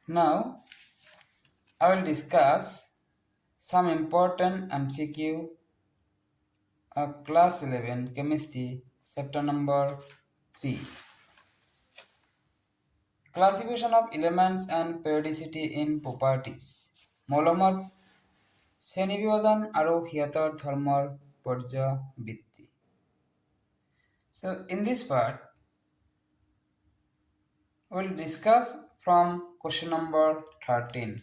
Now I will discuss some important MCQ of class 11 chemistry chapter number 3. Classification of elements and periodicity in properties. মৌলমত শ্রেণীবিভাজন আৰু সিহঁতৰ ধৰ্মৰ পৰ্যায়বৃত্তি. So in this part we will discuss from question number 13.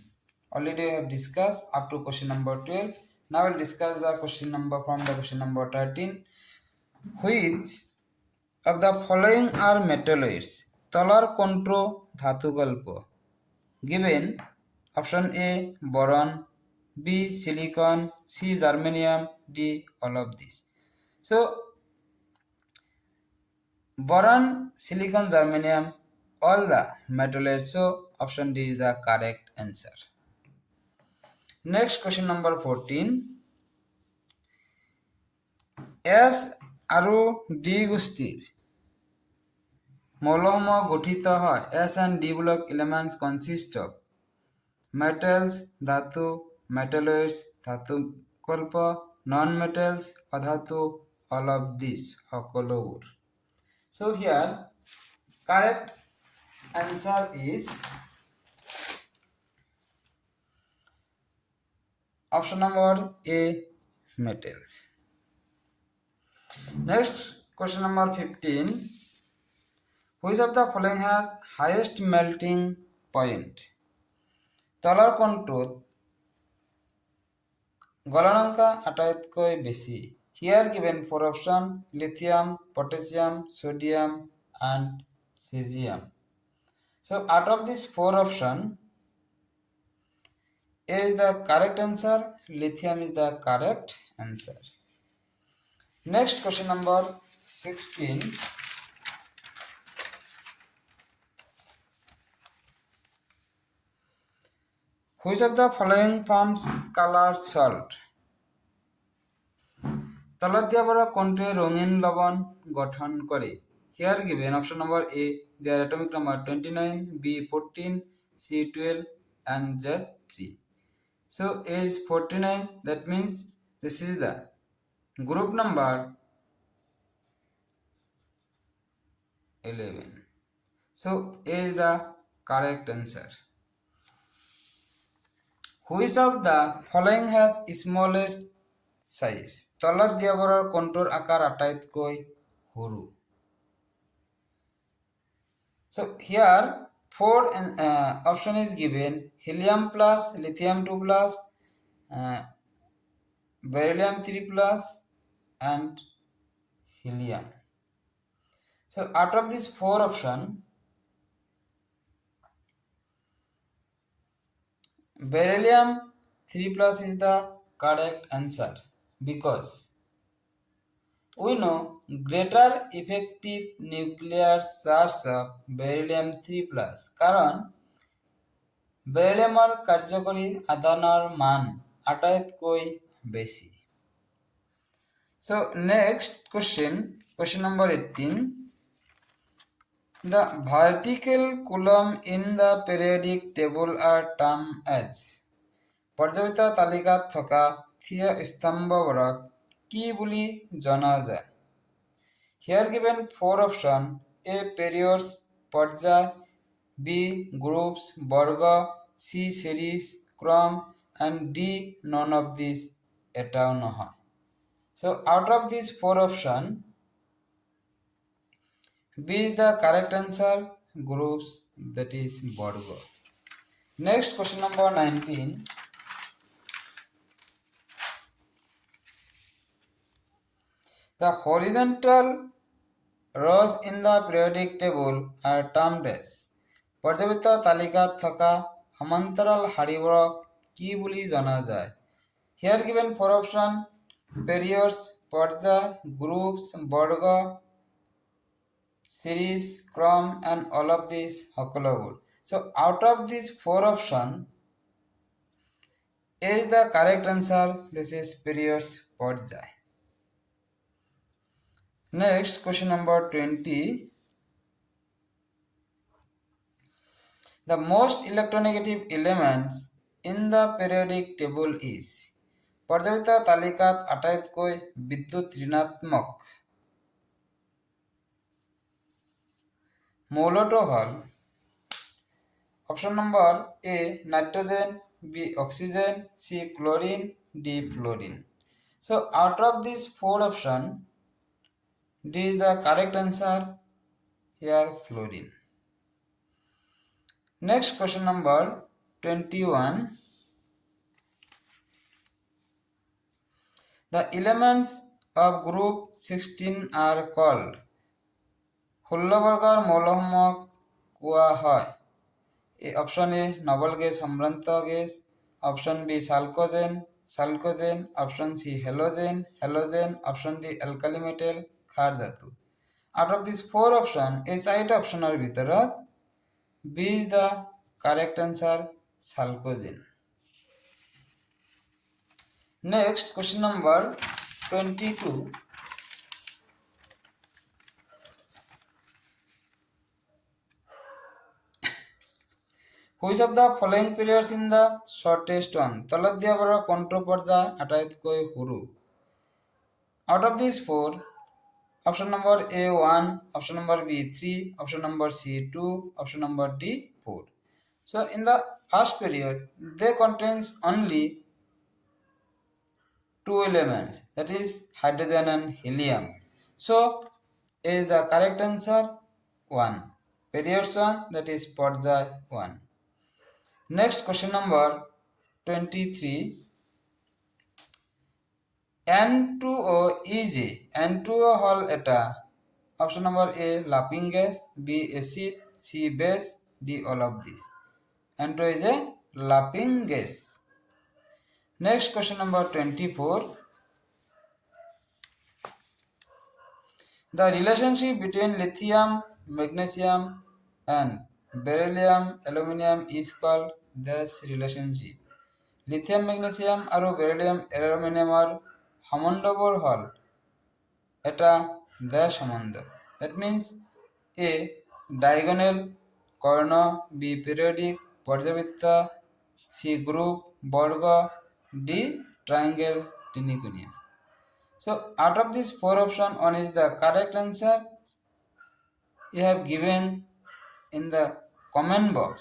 Already I have discussed up to question number 12. Now we will discuss the question number from the question number 13. Which of the following are metalloids? তলার কোনটো ধাতুগল্প? Given option A boron, B silicon, C germanium, D all of these. So boron, silicon, germanium, all the metalloids. So option D is the correct answer. Next question number 14. S আৰু D গোষ্ঠীৰ মৌলসমূহ গঠিত হয়. S and D block elements consist of metals, ধাতু, metalloids, ধাতুকল্প, non-metals, অধাতু, all of these সকলোবোৰ. So here correct answer is option number A, metals. Next question number 15. Which of the following has highest melting point? তলাৰ কোনটোত গলনাঙ্ক আটাইতকৈ বেছি? Here given 4 option: lithium, potassium, sodium and cesium. So out of these 4 option, A is the correct answer. Lithium is the correct answer. Next question number 16. Which of the following forms color salt? তলত দিয়া পৰা কোনটোৱে ৰঙীন লৱণ গঠন কৰে? Here given option number A, their atomic number 29, B 14, C 12 and Z 3. So A is 49, that means this is the group number 11. So A is the correct answer. Which of the following has smallest size? তলত দিয়াবোৰৰ কোনটোৰ আকাৰ আটাইতকৈ সৰু? So here 4 option is given: helium plus, lithium 2 plus, beryllium 3 plus and helium. So out of these 4 option, beryllium 3 plus is the correct answer because we know greater effective nuclear charge of beryllium 3 plus কারণ বেৰিলিয়ামৰ কাৰ্যকৰী আদানৰ মান আটাইতকৈ বেছি. So next question number 18. The vertical column in the periodic table are termed as. পৰ্যায়বৃত্ত তালিকাত থকা থিয় স্তম্ভবোৰক কি বুলি জনা যায়? Here given 4 option: A periods পৰ্যায়, B groups বৰ্গ, C series ক্ৰম and D none of these এটাও নহয়. So out of these 4 option, B is the correct answer, groups, that is বর্গ. Next question number 19. The horizontal rows in the periodic table are termed as. পৰ্যায়বৃত্ত তালিকাত থকা সমান্তৰাল শাৰীবোৰক কি বুলি জনা যায়? Here given 4 option: periods পৰ্যায়, groups বৰ্গ, series ক্ৰম and all of these সকলোবোৰ. So out of these 4 option, A is the correct answer. This is periods পৰ্যায়. Next question number 20. The most electronegative elements in the periodic table is পর্যায়িত তালিকাত আটাইতকৈ বিদ্যুৎ ঋণাত্মক মৌলটো হল option number A nitrogen, B oxygen, C chlorine, D fluorine. So out of these four options, D is the correct answer. Here fluorine. Next question number 21. The elements of group 16 are called. 16 বর্গৰ মৌলসমূহক কোৱা হয়. Option A noble gas সম্ভ্রান্ত gas, option B chalcogen, option C halogen, option D alkali metal ক্ষার ধাতু. Out of these four options, এই চাৰিটা অপশনৰ ভিতৰত B is the correct answer, chalcogen. Next question number 22. Which of the following periods in the shortest one? তলত দিয়া পৰা কোনটো পৰ্যায় আটাইতকৈ সৰু? Out of these four, option number A 1, option number B 3, option number C 2, option number D 4. So in the first period, they contains only two elements, that is hydrogen and helium. So A is the correct answer, 1. Periods 1, that is পর্যায় 1. Next question number 23. N2O is a N2O হল এটা option number A laughing gas, B acid, C base, D all of this. N2O is a laughing gas. Next question number 24. The relationship between lithium, magnesium and beryllium, aluminum is called this relationship. Lithium, magnesium আৰু beryllium, aluminumৰ সম্বন্ধবোৰ হল এটা দেশ সম্বন্ধ. That means A diagonal, Karna, B periodic, পর্যাবৃত্ত, C group, বর্গ, D triangle, তিনিকোণীয়. So out of these four options, one is the correct answer. You have given in the comment box.